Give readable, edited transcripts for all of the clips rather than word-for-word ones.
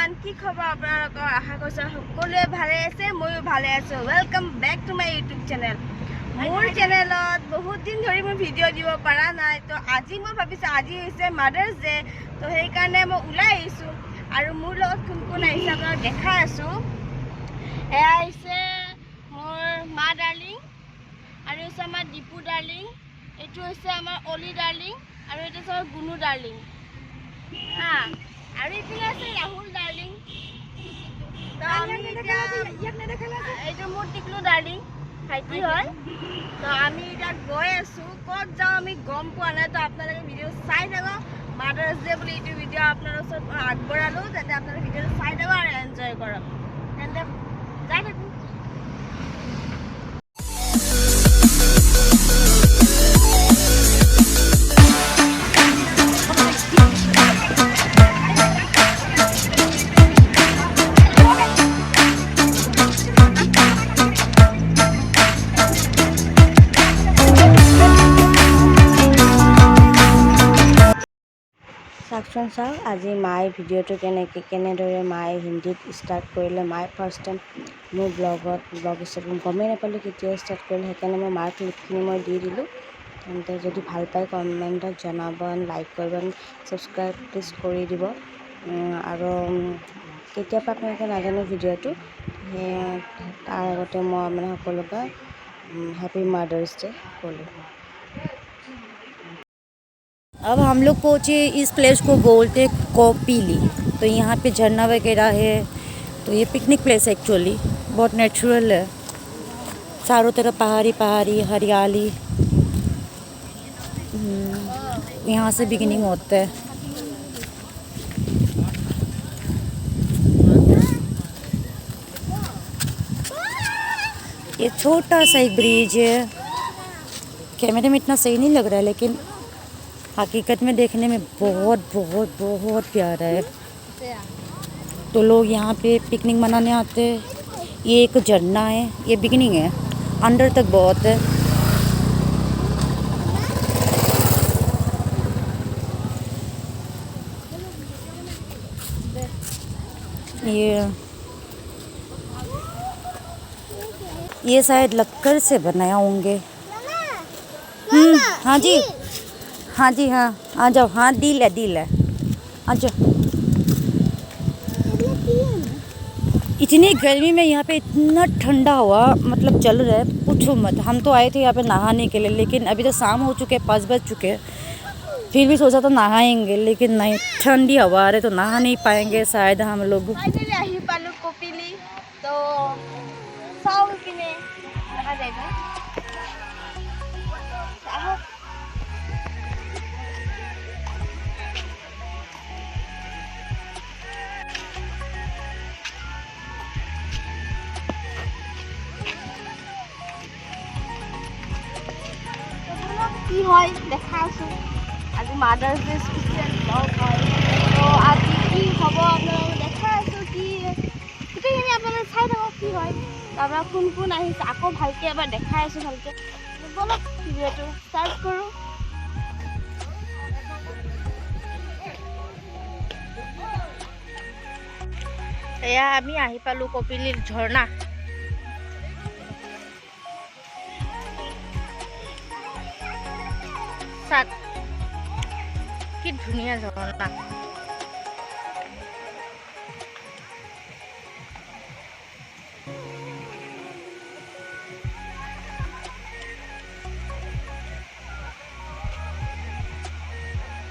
Everyone কি খবৰ আপোনালোকৰ আশা কৰিছোঁ সকলোৱে ভালে আছে ময়ো ভালে আছোঁ welcome back to my YouTube channel মোৰ চেনেলত বহুত দিন ধৰি মই ভিডিঅ' দিব পৰা নাই তো আজি মই ভাবিছোঁ আজি হৈছে মাদাৰ্ছ ডে তো সেইকাৰণে মই ওলাই আহিছোঁ আৰু মোৰ লগত কোন কোন আহিছে আপোনালোকক দেখাই আছোঁ এয়া হৈছে মোৰ মা ডাৰ্লিং আৰু হৈছে আমাৰ দীপু ডাৰ্লিং এইটো হৈছে আমাৰ অলি ডাৰ্লিং আৰু এইটো হৈছে গুণু ডাৰ্লিং হা আৰু এইপিনে আছে ৰাহুল ডাৰ্লিং এইটো মোৰ টিকলু ডাৰ্লিং ভাইটি হয় তো আমি এতিয়া গৈ আছোঁ ক'ত যাওঁ আমি গম পোৱা নাই তো আপোনালোকে ভিডিঅ' চাই থাকক মাদাৰ্ছ ডে বুলি এইটো ভিডিঅ' আপোনালোকৰ ওচৰত আগবঢ়ালোঁ যাতে আপোনালোকে ভিডিঅ'টো চাই থাকক আৰু এনজয় কৰক তেন্তে যাই থাকোঁ চাওকচোন চাওক আজি মায়ে ভিডিঅ'টো কেনেদৰে মায়ে হিন্দীত ষ্টাৰ্ট কৰিলে মায়ে ফাৰ্ষ্ট টাইম মোৰ ব্লগ ষ্টাৰ্ট গমেই নাপালোঁ কেতিয়া ষ্টাৰ্ট কৰিলে সেইকাৰণে মই মাৰ ক্লিপখিনি মই দি দিলোঁ তেন্তে যদি ভাল পায় কমেণ্টত জনাব লাইক কৰিব ছাবস্ক্ৰাইব প্লিজ কৰি দিব আৰু কেতিয়াবা আপোনালোকে নাজানো ভিডিঅ'টো তাৰ আগতে মই মানে সকলোকে হেপী মাদাৰ্ছ ডে ক'লোঁ अब हम लोग पहुँचे इस प्लेस को बोलते कोपिली तो यहाँ पे झरना वगैरह है तो ये पिकनिक प्लेस है एक्चुअली बहुत नेचुरल है चारों तरफ पहाड़ी पहाड़ी हरियाली यहाँ से बिगिनिंग होता है ये छोटा सा एक ब्रिज है कैमरे में इतना सही नहीं लग रहा है लेकिन हकीकत में देखने में बहुत बहुत बहुत प्यारा है तो लोग यहाँ पे पिकनिक मनाने आते हैं ये एक झरना है ये बिगिनिंग है अंदर तक बहुत है ये शायद लक्कड़ से बनाया होंगे हाँ जी हाँ जी हाँ आ जाओ हाँ दिल है आ जाओ इतनी गर्मी में यहाँ पे इतना ठंडा हुआ मतलब चल रहा है पूछो मत हम तो आए थे यहाँ पे नहाने के लिए लेकिन अभी तो शाम हो चुके 5 बज चुके हैं फिर भी सोचा था नहाएंगे लेकिन नहीं ठंडी हवा आ रही तो नहा नहीं पाएंगे शायद हम लोग কি হয় দেখা আছোঁ আজি মাদাৰ্ছ ডে স্পেচিয়েল ব্লগ হয় তো আজি কি হ'ব আপোনালোকক দেখাই আছোঁ কি গোটেইখিনি আপোনালোকে চাই থাকক কি হয় তাৰপৰা কোন কোন আহিছে আকৌ ভালকৈ এবাৰ দেখাই আছোঁ ভালকৈ বলক ভিডিঅ'টো ষ্টাৰ্ট কৰোঁ এয়া আমি আহি পালোঁ কপিলীৰ ঝৰ্ণা কি ধুনীয়া ঝৰ্ণা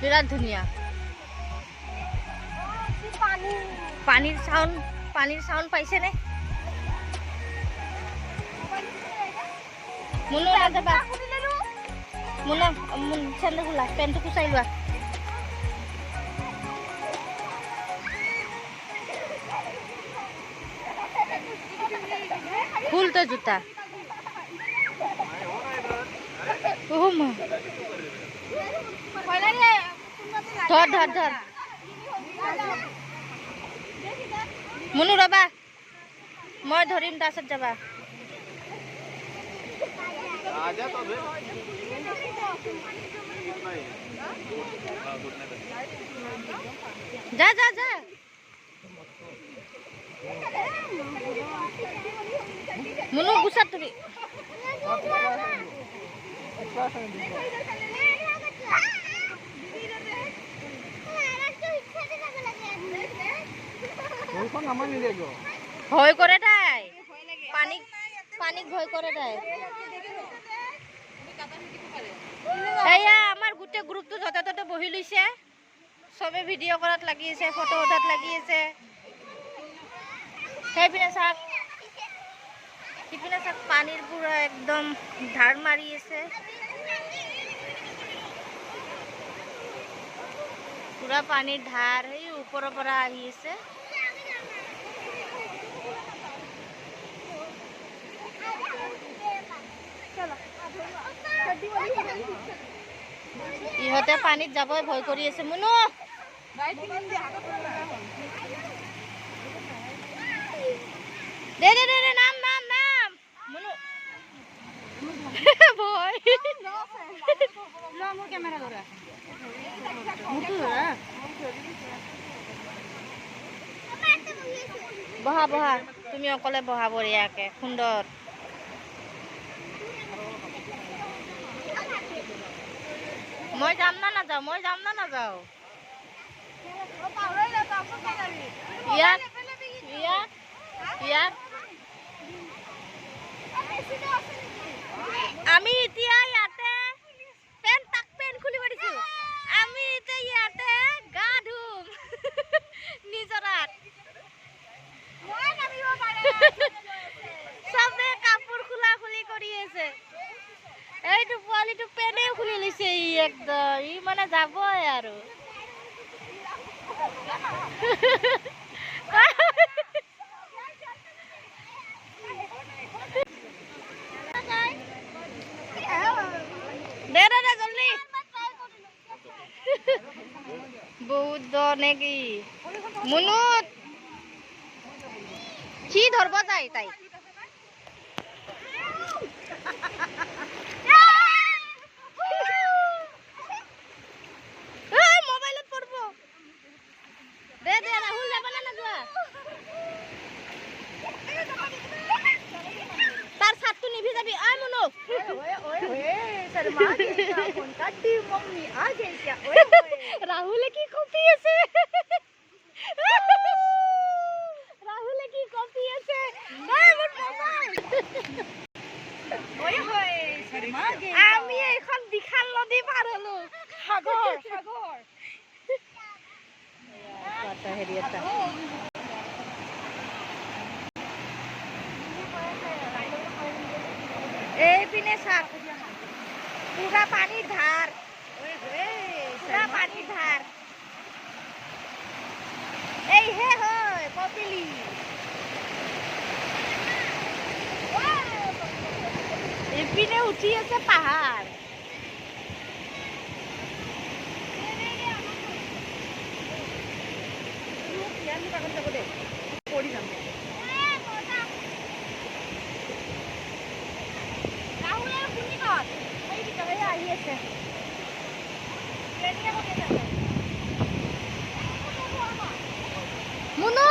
বিৰাট ধুনীয়া পানীৰ চাউণ্ড পাইছেনে মুনু যাবা মুনা চেণ্ডেল খোলা পেণ্টটো কুচাই লোৱা খুল তো জোতা ধৰ মুনু ৰবা মই ধৰিম তাৰপিছত যাবা जा जा जा মুনু গুছাত তুমি ভয় কৰে তাই পানীক ভয় কৰে তাই এয়া আমাৰ গোটেই গ্ৰুপটো য'তে ত'তে বহি লৈছে চবে ভিডিঅ' কৰাত লাগি আছে ফটো উঠাত লাগি আছে সেইপিনে চাওক পানীৰ পুৰা একদম ধাৰ মাৰি আছে পুৰা পানীৰ ধাৰ এই ওপৰৰ পৰা আহি আছে ইহঁতে পানীত যাবই ভয় কৰি আছে মুনু দে দে দে নাম নাম নাম মুনু ভয় ল মোৰ কেমেৰা ধৰা বহা বহা তুমি অকলে বহা বঢ়িয়াকে সুন্দৰ মই যাম না নাযাওঁ আমি এতিয়া ইয়াতে পেন খুলিব দিছো আমি এতিয়া ইয়াতে গা ধুম নিজৰাত চবে কাপোৰ খোলা খুলি কৰি আছে এইটো পোৱালিটো পেনেও খুলি লৈছে ই একদম ই মানে যাবই আৰু দে দে দে জলদি বহুত দ নেকি মুনুত কি ধৰব যায় তাই মোবাইলত পড়ব দে দে ৰাহুল যাবা না যোৱা তার ছাতটো নিভি যাবি আই মুনু রাহুলে কি কপি আছে আমি এখন বিশাল নদী পার হলো সাগর এইপিনে চাক পুরা পানির ধার এই হে হয় কপিলি এইপিনে উঠি আছে পাহাড় মুনু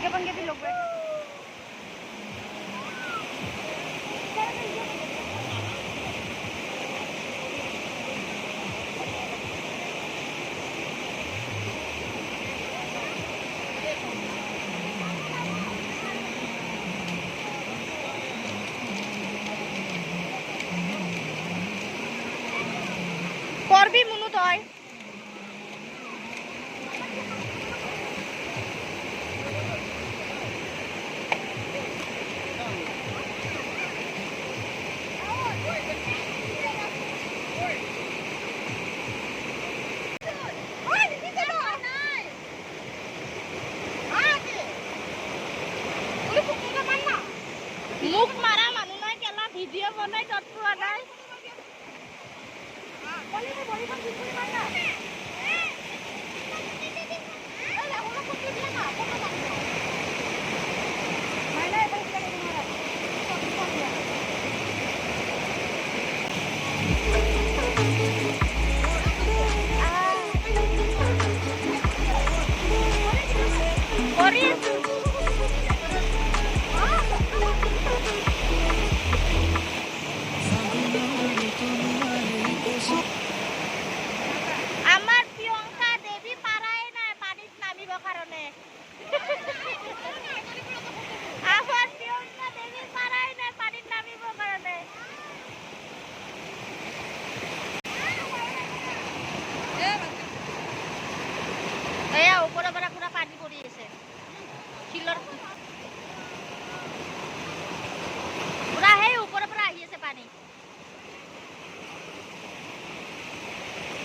पंगे भी लोग করবি মুনু তয় মুখ মারা মানুষ নাই কেলা ভিডিও বনাই তৎপুরা নাই কৰি আছো। আমাৰ প্ৰিয়ংকা দেৱী পাৰাই নাই পানীত নামিবৰ কাৰণে। আমাৰ প্ৰিয়ংকা দেৱী পাৰাই নাই পানীত নামিবৰ কাৰণে। এয়া ওপৰৰ পৰা পুৰা পানী পৰি আছে শিলৰ পুৰা সেই ওপৰৰ পৰা আহি আছে পানী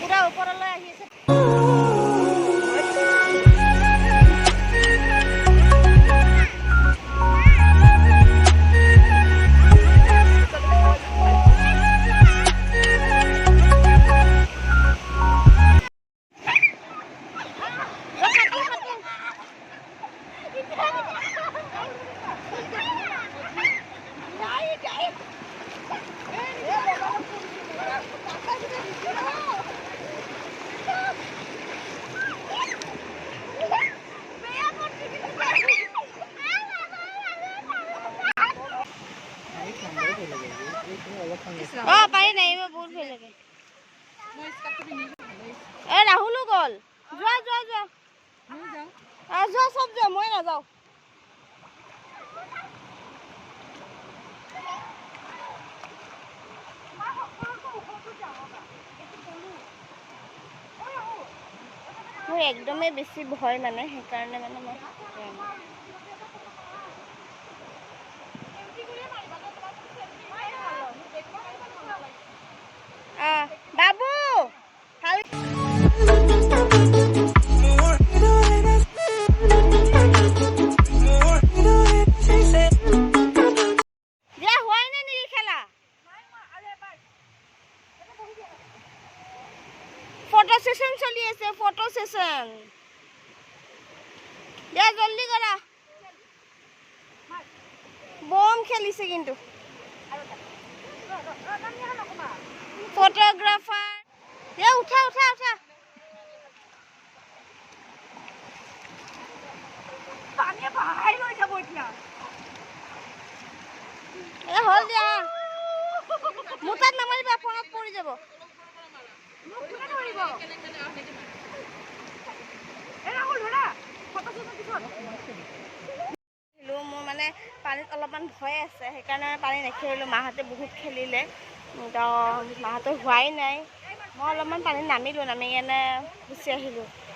পুৰা ওপৰলৈ আহি আছে। পাৰি নাই বহুত ভাল লাগে। ৰাহুলো গ'ল যোৱা যোৱা যোৱা যোৱা চব যোৱা মই নাযাওঁ। মোৰ একদমেই বেছি ভয় মানে সেইকাৰণে মানে মই বাবু হোৱাই নাই নেকি খেলা? ফটো সেশন চলি আছে ফটো সেশন দিয়া জলদি কৰা। বম খেলিছে কিন্তু ফটোগ্ৰাফাৰ উঠা উঠা উঠা হল দিয়া মোৰ তাত নামাৰিবা ফোনত পৰি যাব। মোৰ মানে পানীত অলপমান ভয় আছে সেইকাৰণে পানী নেখেলিলোঁ। মাহঁতে বহুত খেলিলে তো মাহঁতে হোৱাই নাই। মই অলপমান পানীত নামিলোঁ নামি কেনে গুচি আহিলোঁ।